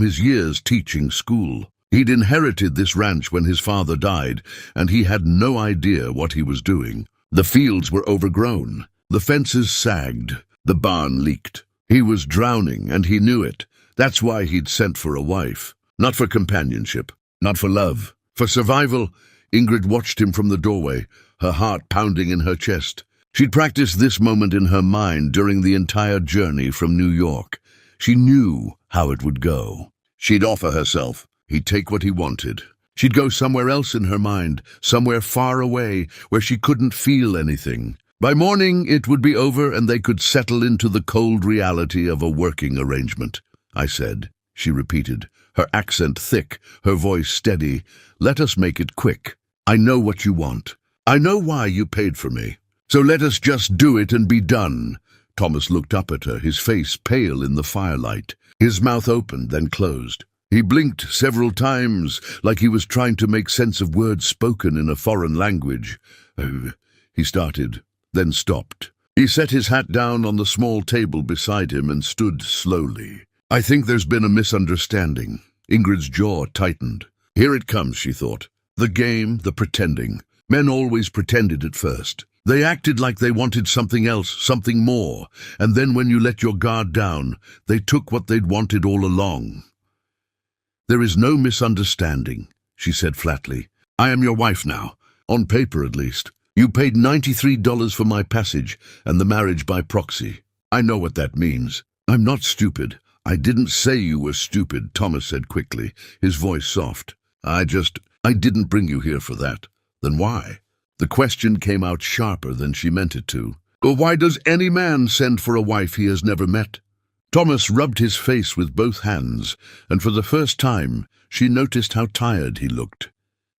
his years teaching school. He'd inherited this ranch when his father died, and he had no idea what he was doing. The fields were overgrown. The fences sagged. The barn leaked. He was drowning, and he knew it. That's why he'd sent for a wife. Not for companionship, not for love. For survival. Ingrid watched him from the doorway, her heart pounding in her chest. She'd practiced this moment in her mind during the entire journey from New York. She knew how it would go. She'd offer herself. He'd take what he wanted. She'd go somewhere else in her mind, somewhere far away, where she couldn't feel anything. By morning, it would be over and they could settle into the cold reality of a working arrangement. I said, she repeated, her accent thick, her voice steady. Let us make it quick. I know what you want. I know why you paid for me. So let us just do it and be done. Thomas looked up at her, his face pale in the firelight. His mouth opened, then closed. He blinked several times, like he was trying to make sense of words spoken in a foreign language. He started, then stopped. He set his hat down on the small table beside him and stood slowly. I think there's been a misunderstanding. Ingrid's jaw tightened. Here it comes, she thought. The game, the pretending. Men always pretended at first. They acted like they wanted something else, something more, and then when you let your guard down, they took what they'd wanted all along. There is no misunderstanding, she said flatly. I am your wife now, on paper at least. You paid $93 for my passage and the marriage by proxy. I know what that means. I'm not stupid. I didn't say you were stupid, Thomas said quickly, his voice soft. I didn't bring you here for that. Then why? The question came out sharper than she meant it to. Or why does any man send for a wife he has never met? Thomas rubbed his face with both hands, and for the first time she noticed how tired he looked,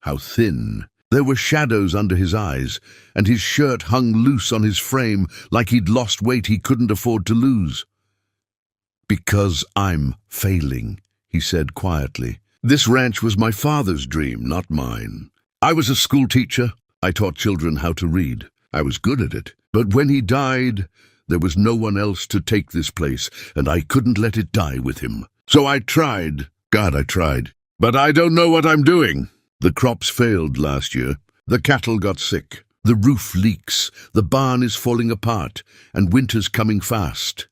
how thin. There were shadows under his eyes, and his shirt hung loose on his frame like he'd lost weight he couldn't afford to lose. Because I'm failing, he said quietly. This ranch was my father's dream, not mine. I was a school teacher. I taught children how to read. I was good at it. But when he died, there was no one else to take this place, and I couldn't let it die with him. So I tried. God, I tried. But I don't know what I'm doing. The crops failed last year. The cattle got sick. The roof leaks. The barn is falling apart, and winter's coming fast.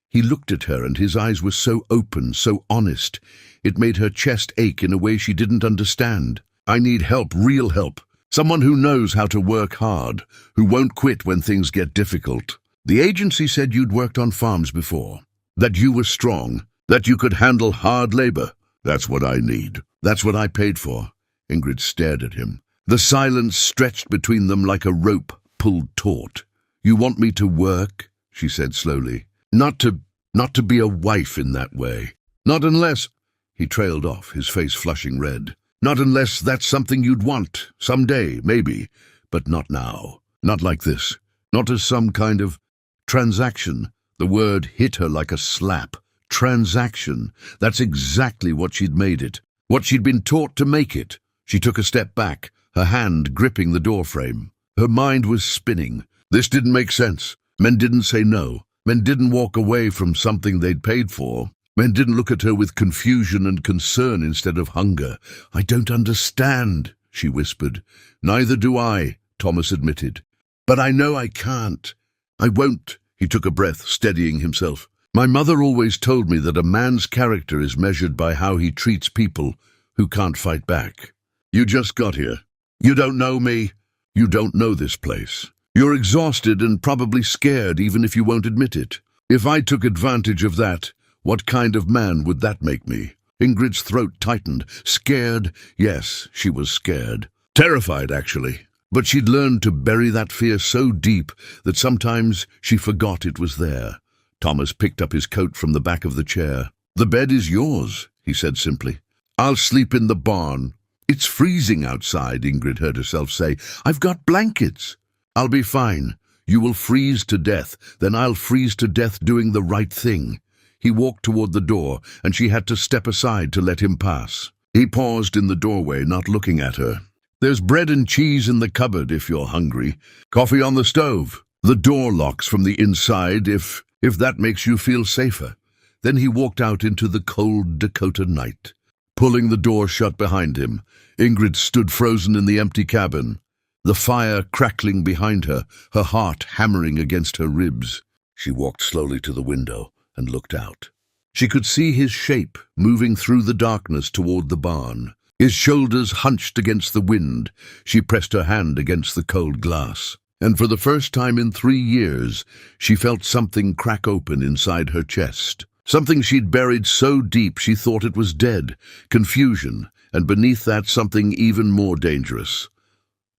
He looked at her, and his eyes were so open, so honest. It made her chest ache in a way she didn't understand. I need help, real help. Someone who knows how to work hard, who won't quit when things get difficult. The agency said you'd worked on farms before, that you were strong, that you could handle hard labor. That's what I need. That's what I paid for. Ingrid stared at him. The silence stretched between them like a rope pulled taut. You want me to work, she said slowly. Not to be a wife in that way. Not unless... He trailed off, his face flushing red. Not unless that's something you'd want, someday, maybe, but not now. Not like this. Not as some kind of transaction. The word hit her like a slap. Transaction. That's exactly what she'd made it. What she'd been taught to make it. She took a step back, her hand gripping the doorframe. Her mind was spinning. This didn't make sense. Men didn't say no. Men didn't walk away from something they'd paid for. Men didn't look at her with confusion and concern instead of hunger. I don't understand, she whispered. Neither do I, Thomas admitted. But I know I can't. I won't. He took a breath, steadying himself. My mother always told me that a man's character is measured by how he treats people who can't fight back. You just got here. You don't know me. You don't know this place. You're exhausted and probably scared, even if you won't admit it. If I took advantage of that, what kind of man would that make me? Ingrid's throat tightened. Scared? Yes, she was scared. Terrified, actually. But she'd learned to bury that fear so deep that sometimes she forgot it was there. Thomas picked up his coat from the back of the chair. The bed is yours, he said simply. I'll sleep in the barn. It's freezing outside, Ingrid heard herself say. I've got blankets. I'll be fine. You will freeze to death. Then I'll freeze to death doing the right thing. He walked toward the door, and she had to step aside to let him pass. He paused in the doorway, not looking at her. There's bread and cheese in the cupboard if you're hungry. Coffee on the stove. The door locks from the inside if that makes you feel safer. Then he walked out into the cold Dakota night. Pulling the door shut behind him, Ingrid stood frozen in the empty cabin, the fire crackling behind her, her heart hammering against her ribs. She walked slowly to the window and looked out. She could see his shape moving through the darkness toward the barn. His shoulders hunched against the wind. She pressed her hand against the cold glass. And for the first time in 3 years, she felt something crack open inside her chest. Something she'd buried so deep she thought it was dead. Confusion, and beneath that something even more dangerous.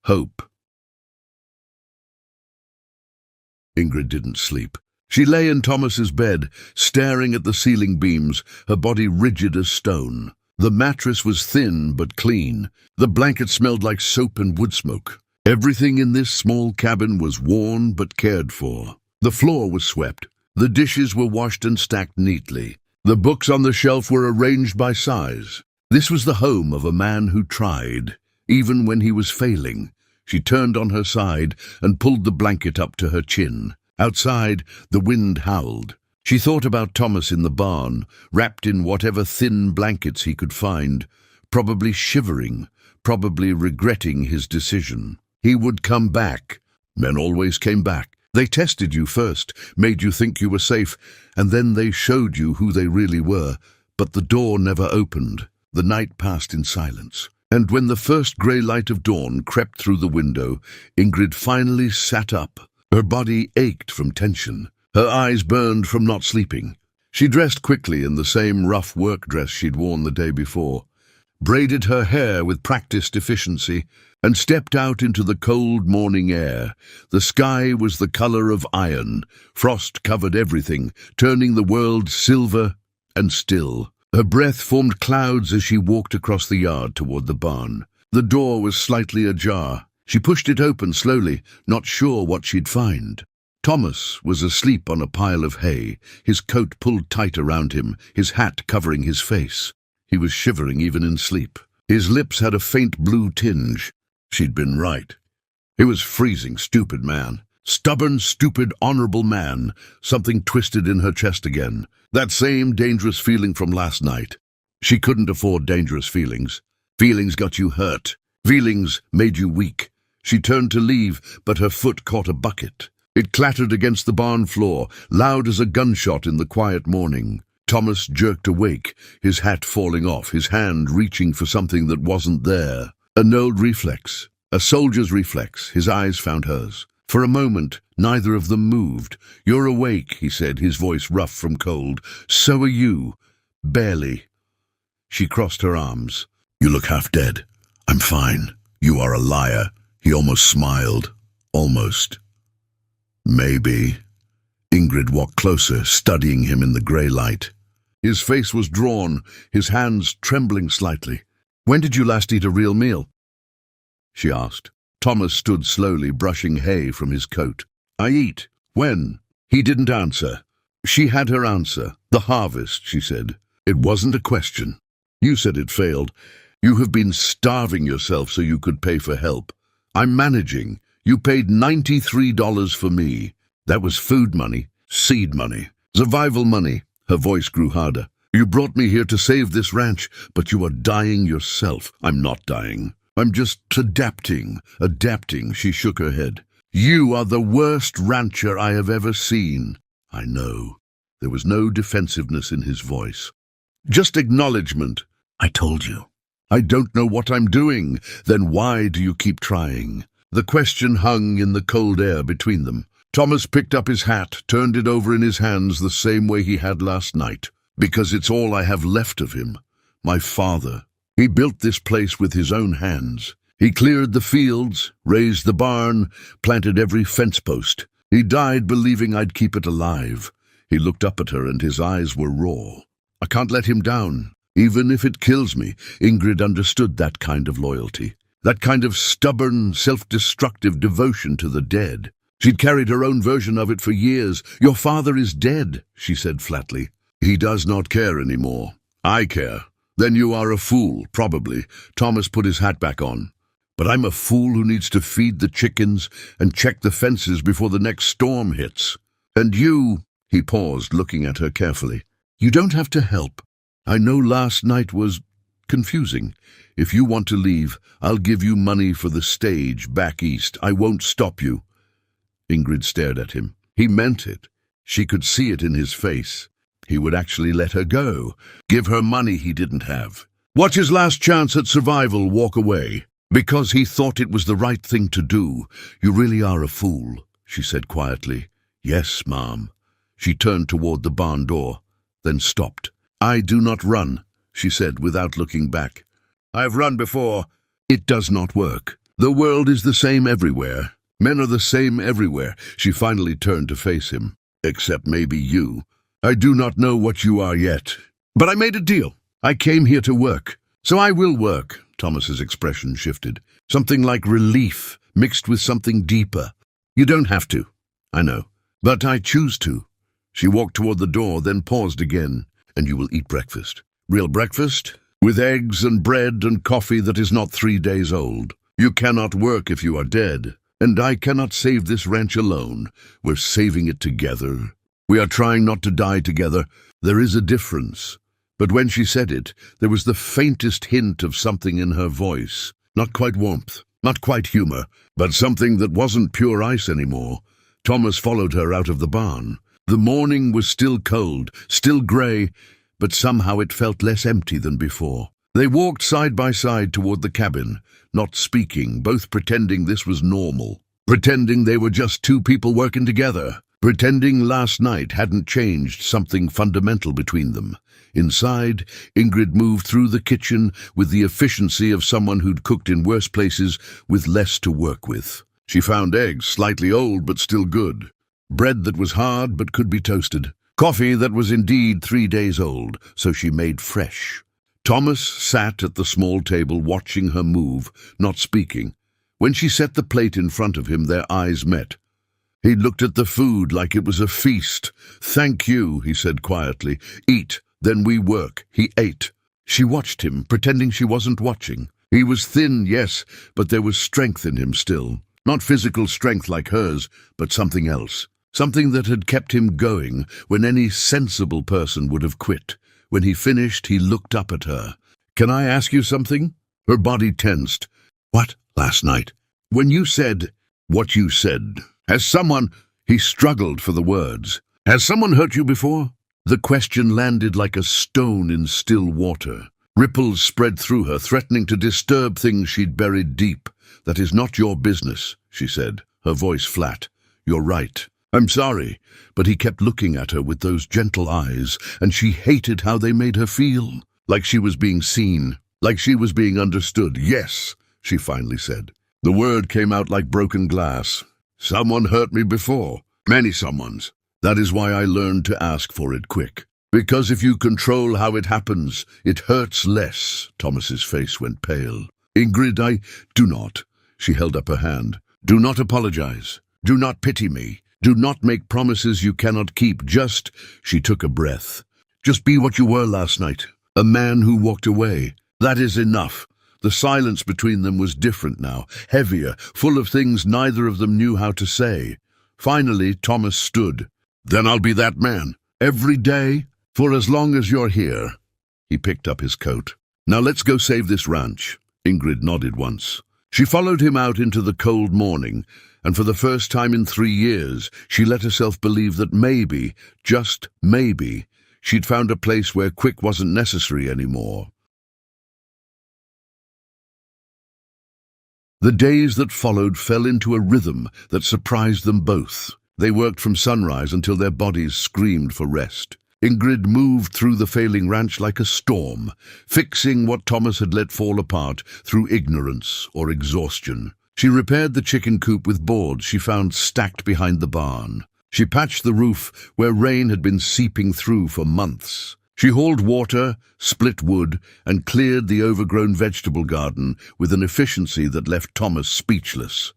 Hope. Ingrid didn't sleep. She lay in Thomas's bed, staring at the ceiling beams, her body rigid as stone. The mattress was thin but clean. The blanket smelled like soap and wood smoke. Everything in this small cabin was worn but cared for. The floor was swept. The dishes were washed and stacked neatly. The books on the shelf were arranged by size. This was the home of a man who tried, even when he was failing. She turned on her side and pulled the blanket up to her chin. Outside, the wind howled. She thought about Thomas in the barn, wrapped in whatever thin blankets he could find, probably shivering, probably regretting his decision. He would come back. Men always came back. They tested you first, made you think you were safe, and then they showed you who they really were. But the door never opened. The night passed in silence. And when the first grey light of dawn crept through the window, Ingrid finally sat up. Her body ached from tension. Her eyes burned from not sleeping. She dressed quickly in the same rough work dress she'd worn the day before, braided her hair with practiced efficiency, and stepped out into the cold morning air. The sky was the color of iron. Frost covered everything, turning the world silver and still. Her breath formed clouds as she walked across the yard toward the barn. The door was slightly ajar. She pushed it open slowly, not sure what she'd find. Thomas was asleep on a pile of hay, his coat pulled tight around him, his hat covering his face. He was shivering even in sleep. His lips had a faint blue tinge. She'd been right. He was freezing, stupid man. Stubborn, stupid, honorable man. Something twisted in her chest again. That same dangerous feeling from last night. She couldn't afford dangerous feelings. Feelings got you hurt. Feelings made you weak. She turned to leave, but her foot caught a bucket. It clattered against the barn floor, loud as a gunshot in the quiet morning. Thomas jerked awake, his hat falling off, his hand reaching for something that wasn't there. An old reflex, a soldier's reflex. His eyes found hers. For a moment, neither of them moved. "You're awake," he said, his voice rough from cold. "So are you." "Barely." She crossed her arms. "You look half dead." "I'm fine." "You are a liar." He almost smiled. Almost. "Maybe." Ingrid walked closer, studying him in the grey light. His face was drawn, his hands trembling slightly. "When did you last eat a real meal?" she asked. Thomas stood slowly, brushing hay from his coat. "I eat." "When?" He didn't answer. She had her answer. "The harvest," she said. "It wasn't a question. You said it failed. You have been starving yourself so you could pay for help. I'm managing. You paid $93 for me. That was food money, seed money, survival money." Her voice grew harder. "You brought me here to save this ranch, but you are dying yourself." "I'm not dying. I'm just adapting. Adapting." She shook her head. "You are the worst rancher I have ever seen." "I know." There was no defensiveness in his voice. Just acknowledgement. "I told you." "I don't know what I'm doing." "Then why do you keep trying?" The question hung in the cold air between them. Thomas picked up his hat, turned it over in his hands the same way he had last night. "Because it's all I have left of him. My father. He built this place with his own hands. He cleared the fields, raised the barn, planted every fence post. He died believing I'd keep it alive." He looked up at her and his eyes were raw. "I can't let him down, even if it kills me." Ingrid understood that kind of loyalty, that kind of stubborn, self-destructive devotion to the dead. She'd carried her own version of it for years. "Your father is dead," she said flatly. "He does not care anymore. I care." "Then you are a fool, probably." Thomas put his hat back on. "But I'm a fool who needs to feed the chickens and check the fences before the next storm hits. And you," he paused, looking at her carefully, You don't have to help. I know last night was confusing. If you want to leave, I'll give you money for the stage back east. I won't stop you." Ingrid stared at him. He meant it. She could see it in his face. He would actually let her go, give her money he didn't have. Watch his last chance at survival walk away. Because he thought it was the right thing to do. "You really are a fool," she said quietly. "Yes, Mom." She turned toward the barn door, then stopped. "I do not run," she said without looking back. "I've run before. It does not work. The world is the same everywhere. Men are the same everywhere." She finally turned to face him. "Except maybe you. I do not know what you are yet. But I made a deal. I came here to work. So I will work." Thomas's expression shifted. Something like relief mixed with something deeper. "You don't have to. I know. But I choose to." She walked toward the door, then paused again. "And you will eat breakfast. Real breakfast, with eggs and bread and coffee that is not 3 days old. You cannot work if you are dead. And I cannot save this ranch alone. We're saving it together. We are trying not to die together. There is a difference." But when she said it, there was the faintest hint of something in her voice. Not quite warmth, not quite humor, but something that wasn't pure ice anymore. Thomas followed her out of the barn. The morning was still cold, still gray, but somehow it felt less empty than before. They walked side by side toward the cabin, not speaking, both pretending this was normal. Pretending they were just two people working together. Pretending last night hadn't changed something fundamental between them. Inside, Ingrid moved through the kitchen with the efficiency of someone who'd cooked in worse places with less to work with. She found eggs, slightly old but still good. Bread that was hard but could be toasted. Coffee that was indeed 3 days old, so she made fresh. Thomas sat at the small table watching her move, not speaking. When she set the plate in front of him, their eyes met. He looked at the food like it was a feast. "Thank you," he said quietly. "Eat, then we work." He ate. She watched him, pretending she wasn't watching. He was thin, yes, but there was strength in him still. Not physical strength like hers, but something else. Something that had kept him going when any sensible person would have quit. When he finished, he looked up at her. "Can I ask you something?" Her body tensed. "What? Last night? When you said what you said, has someone—" He struggled for the words. "Has someone hurt you before?" The question landed like a stone in still water. Ripples spread through her, threatening to disturb things she'd buried deep. "That is not your business," she said, her voice flat. "You're right. I'm sorry." But he kept looking at her with those gentle eyes, and she hated how they made her feel. Like she was being seen, like she was being understood. "Yes," she finally said. The word came out like broken glass. "Someone hurt me before. Many someones. That is why I learned to ask for it quick. Because if you control how it happens, it hurts less." Thomas's face went pale. "Ingrid, I do not." She held up her hand. "Do not apologize. Do not pity me. Do not make promises you cannot keep. Just—" She took a breath. "Just be what you were last night. A man who walked away. That is enough." The silence between them was different now, heavier, full of things neither of them knew how to say. Finally, Thomas stood. "Then I'll be that man. Every day, for as long as you're here." He picked up his coat. "Now let's go save this ranch." Ingrid nodded once. She followed him out into the cold morning, and for the first time in 3 years, she let herself believe that maybe, just maybe, she'd found a place where quick wasn't necessary anymore. The days that followed fell into a rhythm that surprised them both. They worked from sunrise until their bodies screamed for rest. Ingrid moved through the failing ranch like a storm, fixing what Thomas had let fall apart through ignorance or exhaustion. She repaired the chicken coop with boards she found stacked behind the barn. She patched the roof where rain had been seeping through for months. She hauled water, split wood, and cleared the overgrown vegetable garden with an efficiency that left Thomas speechless.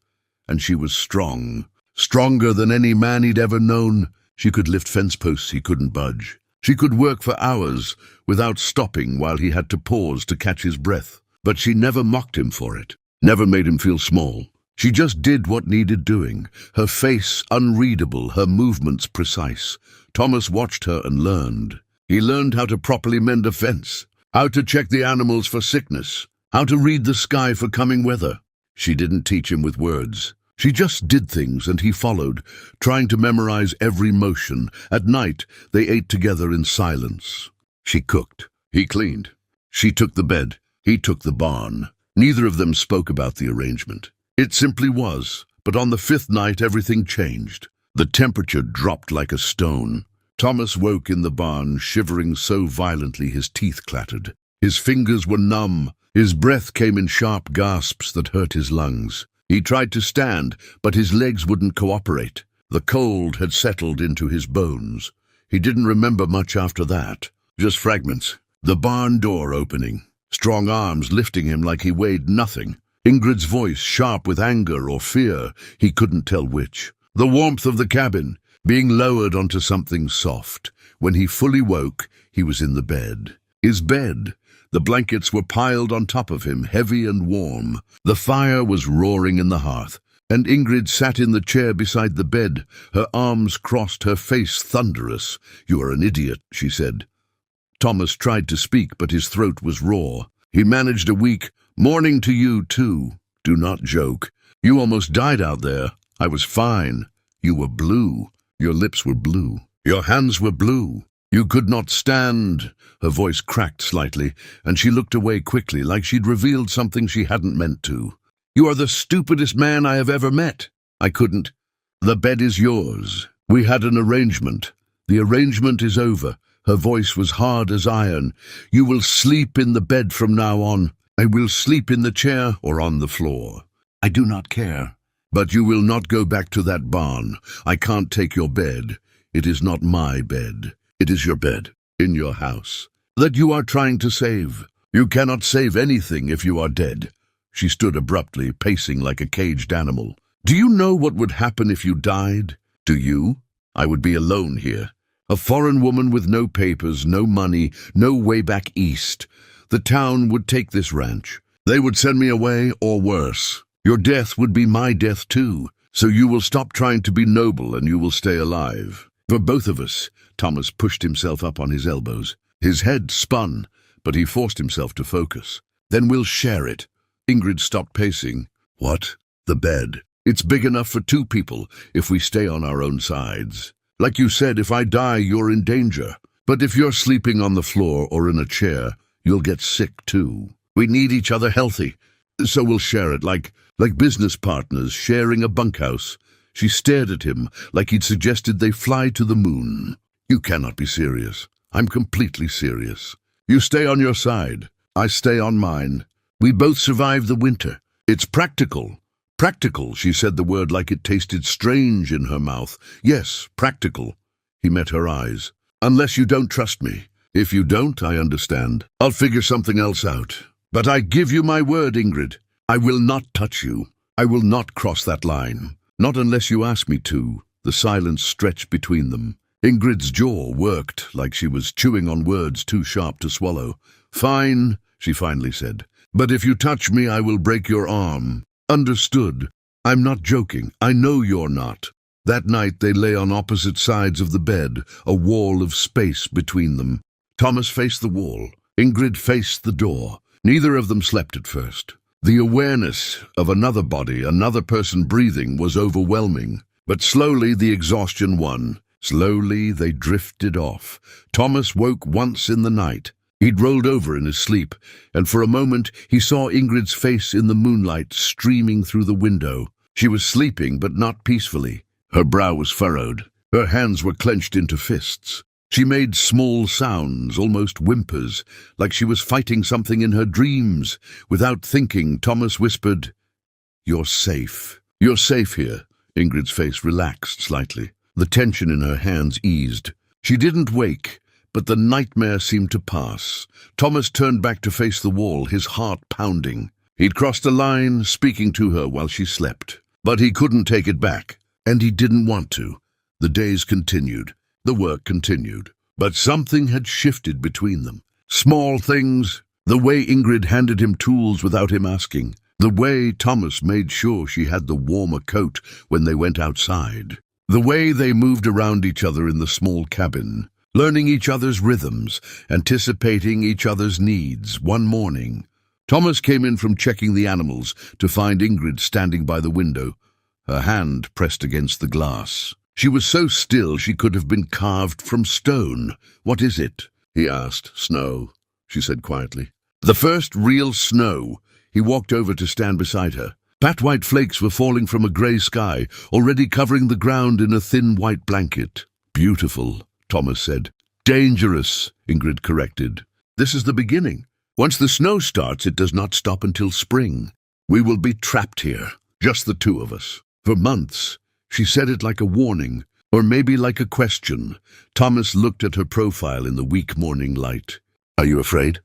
And she was strong, stronger than any man he'd ever known. She could lift fence posts he couldn't budge. She could work for hours without stopping while he had to pause to catch his breath. But she never mocked him for it, never made him feel small. She just did what needed doing, her face unreadable, her movements precise. Thomas watched her and learned. He learned how to properly mend a fence, how to check the animals for sickness, how to read the sky for coming weather. She didn't teach him with words. She just did things and he followed, trying to memorize every motion. At night, they ate together in silence. She cooked. He cleaned. She took the bed. He took the barn. Neither of them spoke about the arrangement. It simply was, but on the 5th night everything changed. The temperature dropped like a stone. Thomas woke in the barn, shivering so violently his teeth clattered. His fingers were numb. His breath came in sharp gasps that hurt his lungs. He tried to stand, but his legs wouldn't cooperate. The cold had settled into his bones. He didn't remember much after that, just fragments. The barn door opening, strong arms lifting him like he weighed nothing. Ingrid's voice, sharp with anger or fear, he couldn't tell which. The warmth of the cabin, being lowered onto something soft. When he fully woke, he was in the bed. His bed. The blankets were piled on top of him, heavy and warm. The fire was roaring in the hearth, and Ingrid sat in the chair beside the bed, her arms crossed, her face thunderous. "You are an idiot," she said. Thomas tried to speak, but his throat was raw. He managed a weak, "Morning to you, too. Do not joke. You almost died out there. I was fine. You were blue. Your lips were blue. Your hands were blue. You could not stand." Her voice cracked slightly, and she looked away quickly, like she'd revealed something she hadn't meant to. "You are the stupidest man I have ever met." "I couldn't." "The bed is yours. We had an arrangement. The arrangement is over." Her voice was hard as iron. "You will sleep in the bed from now on. I will sleep in the chair or on the floor. I do not care. But you will not go back to that barn. I can't take your bed. It is not my bed. It is your bed, in your house, that you are trying to save. You cannot save anything if you are dead." She stood abruptly, pacing like a caged animal. "Do you know what would happen if you died? Do you? I would be alone here. A foreign woman with no papers, no money, no way back east. The town would take this ranch. They would send me away, or worse. Your death would be my death too. So you will stop trying to be noble and you will stay alive. For both of us." Thomas pushed himself up on his elbows. His head spun, but he forced himself to focus. "Then we'll share it." Ingrid stopped pacing. "What? The bed? It's big enough for 2 people if we stay on our own sides. Like you said, if I die, you're in danger. But if you're sleeping on the floor or in a chair, you'll get sick too. We need each other healthy. So we'll share it like business partners sharing a bunkhouse." She stared at him like he'd suggested they fly to the moon. "You cannot be serious." "I'm completely serious. You stay on your side. I stay on mine. We both survive the winter. It's practical." "Practical," she said the word like it tasted strange in her mouth. "Yes, practical." He met her eyes. "Unless you don't trust me. If you don't, I understand. I'll figure something else out. But I give you my word, Ingrid. I will not touch you. I will not cross that line. Not unless you ask me to." The silence stretched between them. Ingrid's jaw worked like she was chewing on words too sharp to swallow. "Fine," she finally said. "But if you touch me, I will break your arm." "Understood. I'm not joking. I know you're not." That night they lay on opposite sides of the bed, a wall of space between them. Thomas faced the wall. Ingrid faced the door. Neither of them slept at first. The awareness of another body, another person breathing, was overwhelming. But slowly the exhaustion won. Slowly they drifted off. Thomas woke once in the night. He'd rolled over in his sleep, and for a moment he saw Ingrid's face in the moonlight streaming through the window. She was sleeping, but not peacefully. Her brow was furrowed. Her hands were clenched into fists. She made small sounds, almost whimpers, like she was fighting something in her dreams. Without thinking, Thomas whispered, "You're safe. You're safe here." Ingrid's face relaxed slightly. The tension in her hands eased. She didn't wake, but the nightmare seemed to pass. Thomas turned back to face the wall, his heart pounding. He'd crossed a line, speaking to her while she slept. But he couldn't take it back, and he didn't want to. The days continued. The work continued. But something had shifted between them. Small things. The way Ingrid handed him tools without him asking. The way Thomas made sure she had the warmer coat when they went outside. The way they moved around each other in the small cabin. learning each other's rhythms, anticipating each other's needs. One morning, Thomas came in from checking the animals to find Ingrid standing by the window, her hand pressed against the glass. She was so still she could have been carved from stone. "What is it?" he asked. "Snow," she said quietly. "The first real snow." He walked over to stand beside her. Pat-white flakes were falling from a grey sky, already covering the ground in a thin white blanket. "Beautiful," Thomas said. "Dangerous," Ingrid corrected. "This is the beginning. Once the snow starts, it does not stop until spring. We will be trapped here, just the two of us, for months." She said it like a warning, or maybe like a question. Thomas looked at her profile in the weak morning light. "Are you afraid?"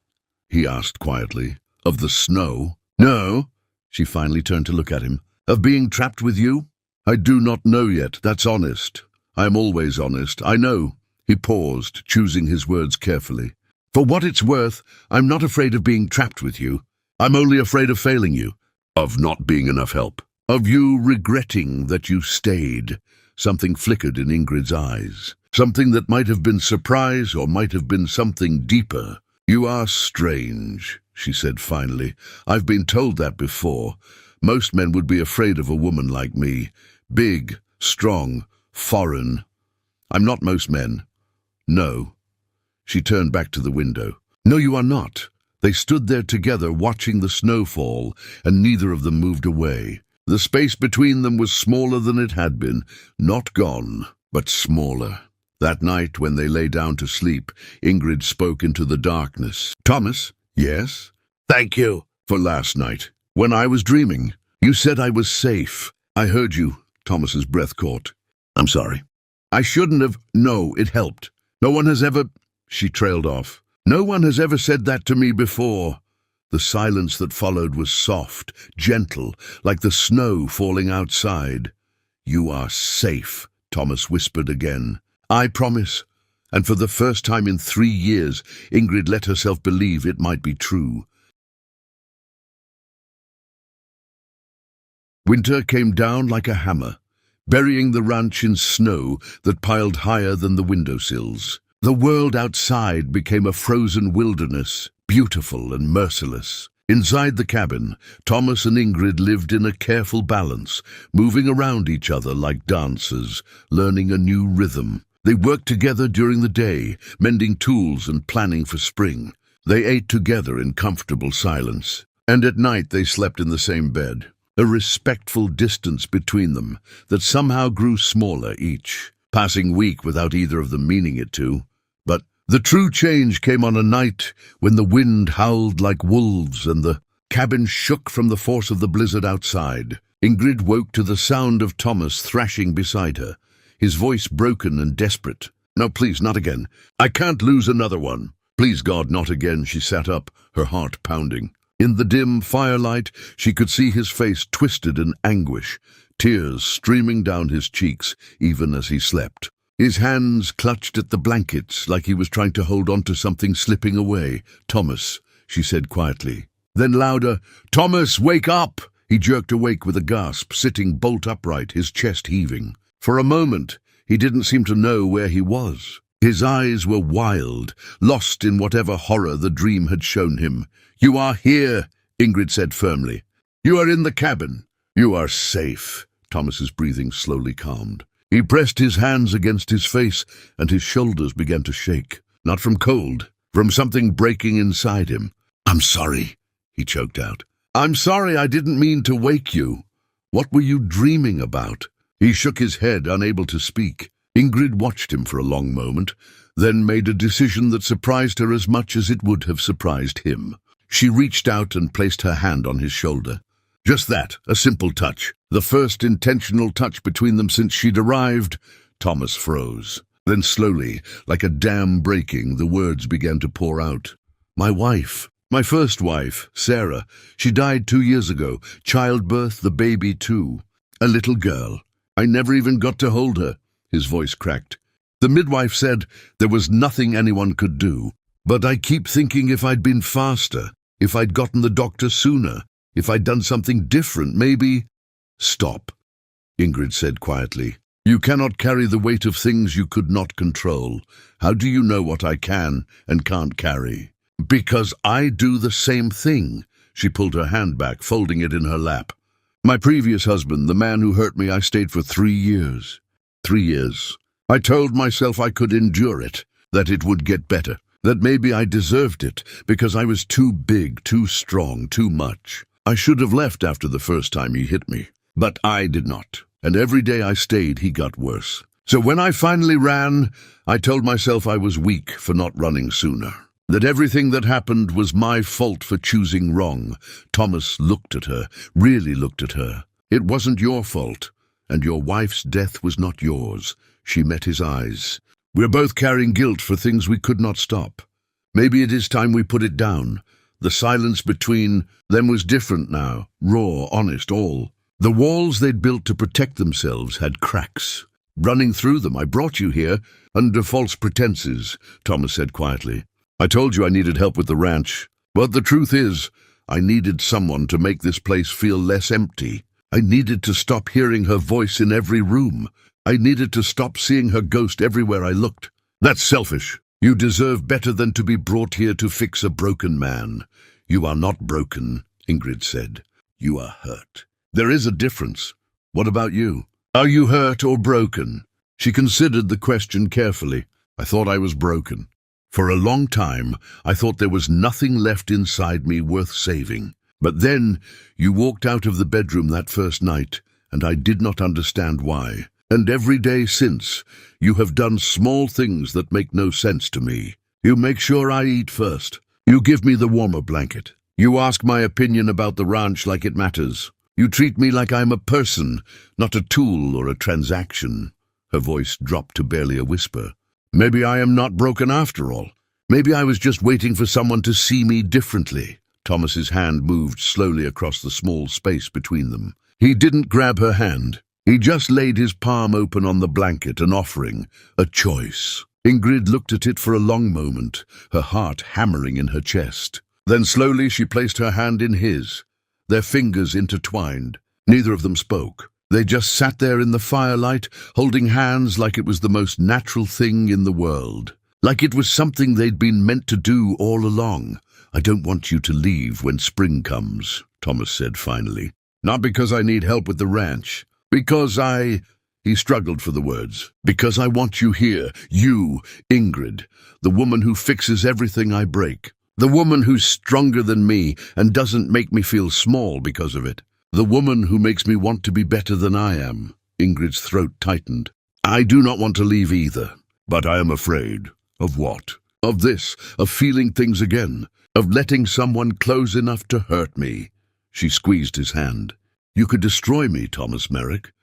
he asked quietly. "Of the snow?" "No." She finally turned to look at him. "Of being trapped with you?" "I do not know yet. That's honest. I am always honest. I know." He paused, choosing his words carefully. "For what it's worth, I'm not afraid of being trapped with you. I'm only afraid of failing you, of not being enough help, of you regretting that you stayed." Something flickered in Ingrid's eyes. Something that might have been surprise or might have been something deeper. "You are strange," she said finally. "I've been told that before. Most men would be afraid of a woman like me. Big, strong, foreign. I'm not most men." "No." She turned back to the window. "No, you are not." They stood there together watching the snow fall, and neither of them moved away. The space between them was smaller than it had been. Not gone, but smaller. That night, when they lay down to sleep, Ingrid spoke into the darkness. "Thomas?" "Yes?" "Thank you for last night. When I was dreaming, you said I was safe. I heard you." Thomas's breath caught. "I'm sorry. I shouldn't have." "No, it helped. No one has ever—" She trailed off. "No one has ever said that to me before." The silence that followed was soft, gentle, like the snow falling outside. "You are safe," Thomas whispered again. "I promise." And for the first time in 3 years, Ingrid let herself believe it might be true. Winter came down like a hammer, burying the ranch in snow that piled higher than the windowsills. The world outside became a frozen wilderness, beautiful and merciless. Inside the cabin, Thomas and Ingrid lived in a careful balance, moving around each other like dancers, learning a new rhythm. They worked together during the day, mending tools and planning for spring. They ate together in comfortable silence, and at night they slept in the same bed, a respectful distance between them that somehow grew smaller each, passing week without either of them meaning it to. But the true change came on a night when the wind howled like wolves and the cabin shook from the force of the blizzard outside. Ingrid woke to the sound of Thomas thrashing beside her, his voice broken and desperate. "No, please, not again. I can't lose another one. Please, God, not again." She sat up, her heart pounding. In the dim firelight, she could see his face twisted in anguish, tears streaming down his cheeks even as he slept. His hands clutched at the blankets like he was trying to hold on to something slipping away. "Thomas," she said quietly. Then louder, "Thomas, wake up!" He jerked awake with a gasp, sitting bolt upright, his chest heaving. For a moment, he didn't seem to know where he was. His eyes were wild, lost in whatever horror the dream had shown him. "You are here," Ingrid said firmly. "You are in the cabin. You are safe." Thomas's breathing slowly calmed. He pressed his hands against his face, and his shoulders began to shake. Not from cold, from something breaking inside him. "I'm sorry," he choked out. "I'm sorry, I didn't mean to wake you. What were you dreaming about?" He shook his head, unable to speak. Ingrid watched him for a long moment, then made a decision that surprised her as much as it would have surprised him. She reached out and placed her hand on his shoulder. Just that, a simple touch. The first intentional touch between them since she'd arrived. Thomas froze. Then slowly, like a dam breaking, the words began to pour out. "My wife. My first wife, Sarah. She died 2 years ago. Childbirth, the baby too. A little girl. I never even got to hold her." His voice cracked. "The midwife said there was nothing anyone could do. But I keep thinking if I'd been faster, if I'd gotten the doctor sooner, if I'd done something different, maybe—" "Stop," Ingrid said quietly. You cannot carry the weight of things you could not control. How do you know what I can and can't carry? Because I do the same thing. She pulled her hand back, folding it in her lap. My previous husband, the man who hurt me, I stayed for 3 years. 3 years. I told myself I could endure it, that it would get better, that maybe I deserved it, because I was too big, too strong, too much. I should have left after the first time he hit me, but I did not. And every day I stayed, he got worse. So when I finally ran, I told myself I was weak for not running sooner, that everything that happened was my fault for choosing wrong. Thomas looked at her, really looked at her. It wasn't your fault, and your wife's death was not yours. She met his eyes. We're both carrying guilt for things we could not stop. Maybe it is time we put it down. The silence between them was different now, raw, honest, all. The walls they'd built to protect themselves had cracks. Running through them, I brought you here under false pretenses, Thomas said quietly. I told you I needed help with the ranch. But the truth is, I needed someone to make this place feel less empty. I needed to stop hearing her voice in every room. I needed to stop seeing her ghost everywhere I looked. That's selfish. You deserve better than to be brought here to fix a broken man. You are not broken, Ingrid said. You are hurt. There is a difference. What about you? Are you hurt or broken? She considered the question carefully. I thought I was broken. For a long time, I thought there was nothing left inside me worth saving. But then, you walked out of the bedroom that first night, and I did not understand why. And every day since, you have done small things that make no sense to me. You make sure I eat first. You give me the warmer blanket. You ask my opinion about the ranch like it matters. You treat me like I'm a person, not a tool or a transaction. Her voice dropped to barely a whisper. Maybe I am not broken after all. Maybe I was just waiting for someone to see me differently. Thomas's hand moved slowly across the small space between them. He didn't grab her hand. He just laid his palm open on the blanket, an offering, a choice. Ingrid looked at it for a long moment, her heart hammering in her chest. Then slowly she placed her hand in his. Their fingers intertwined. Neither of them spoke. They just sat there in the firelight, holding hands like it was the most natural thing in the world. Like it was something they'd been meant to do all along. I don't want you to leave when spring comes, Thomas said finally. Not because I need help with the ranch. Because He struggled for the words. Because I want you here. You, Ingrid, the woman who fixes everything I break. The woman who's stronger than me and doesn't make me feel small because of it. The woman who makes me want to be better than I am. Ingrid's throat tightened. I do not want to leave either, but I am afraid. Of what? Of this, of feeling things again, of letting someone close enough to hurt me. She squeezed his hand. You could destroy me, Thomas Merrick.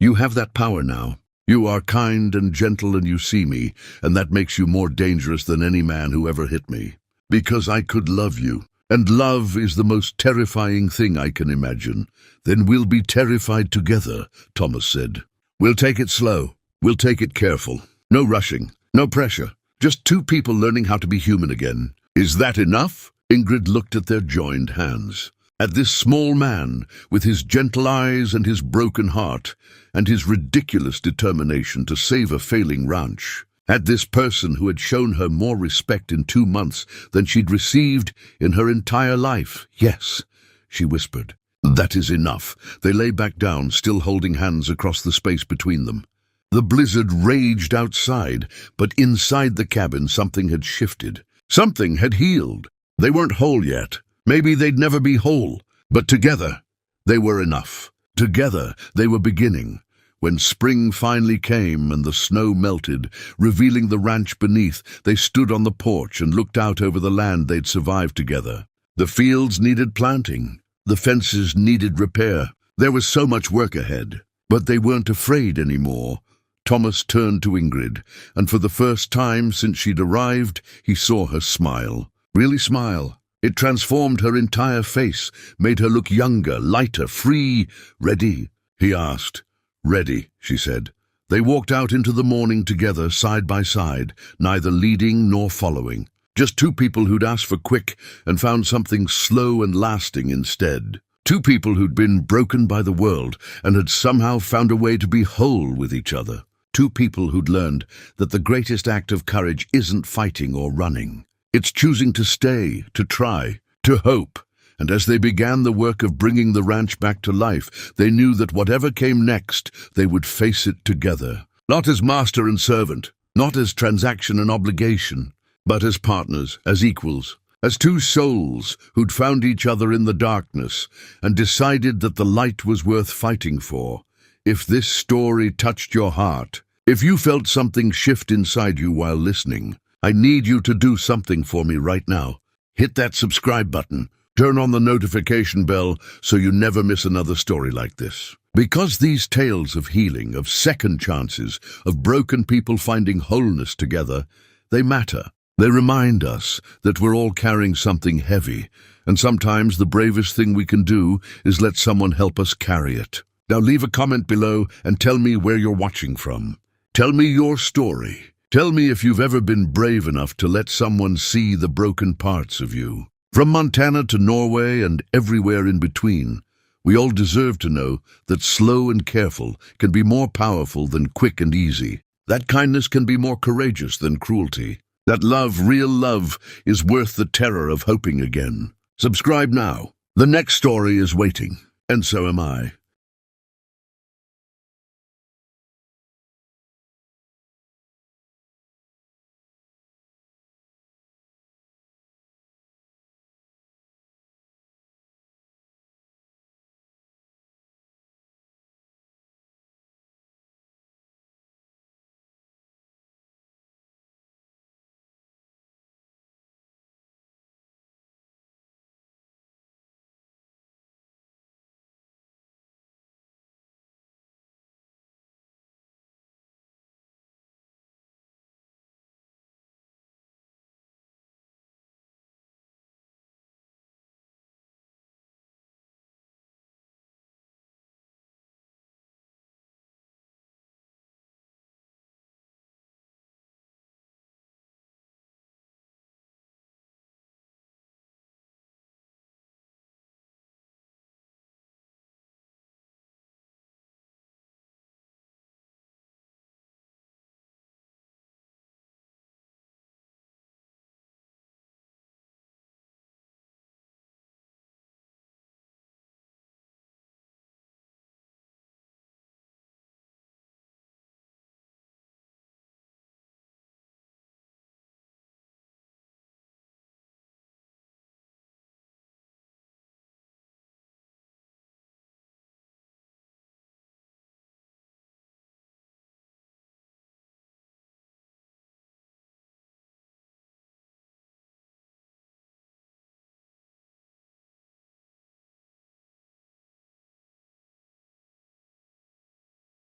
You have that power now. You are kind and gentle and you see me, and that makes you more dangerous than any man who ever hit me. Because I could love you, and love is the most terrifying thing I can imagine. Then we'll be terrified together, Thomas said. We'll take it slow. We'll take it careful. No rushing, no pressure. Just two people learning how to be human again. Is that enough? Ingrid looked at their joined hands. At this small man, with his gentle eyes and his broken heart, and his ridiculous determination to save a failing ranch. At this person who had shown her more respect in 2 months than she'd received in her entire life. Yes, she whispered. That is enough. They lay back down, still holding hands across the space between them. The blizzard raged outside, but inside the cabin something had shifted. Something had healed. They weren't whole yet. Maybe they'd never be whole. But together, they were enough. Together, they were beginning. When spring finally came and the snow melted, revealing the ranch beneath, they stood on the porch and looked out over the land they'd survived together. The fields needed planting. The fences needed repair. There was so much work ahead. But they weren't afraid anymore. Thomas turned to Ingrid, and for the first time since she'd arrived, he saw her smile. Really smile. It transformed her entire face, made her look younger, lighter, free. Ready? He asked. Ready, she said. They walked out into the morning together, side by side, neither leading nor following. Just two people who'd asked for quick and found something slow and lasting instead. Two people who'd been broken by the world and had somehow found a way to be whole with each other. Two people who'd learned that the greatest act of courage isn't fighting or running. It's choosing to stay, to try, to hope. And as they began the work of bringing the ranch back to life, they knew that whatever came next, they would face it together. Not as master and servant, not as transaction and obligation, but as partners, as equals, as two souls who'd found each other in the darkness and decided that the light was worth fighting for. If this story touched your heart, if you felt something shift inside you while listening, I need you to do something for me right now. Hit that subscribe button. Turn on the notification bell so you never miss another story like this. Because these tales of healing, of second chances, of broken people finding wholeness together, they matter. They remind us that we're all carrying something heavy, and sometimes the bravest thing we can do is let someone help us carry it. Now leave a comment below and tell me where you're watching from. Tell me your story. Tell me if you've ever been brave enough to let someone see the broken parts of you. From Montana to Norway and everywhere in between, we all deserve to know that slow and careful can be more powerful than quick and easy. That kindness can be more courageous than cruelty. That love, real love, is worth the terror of hoping again. Subscribe now. The next story is waiting, and so am I.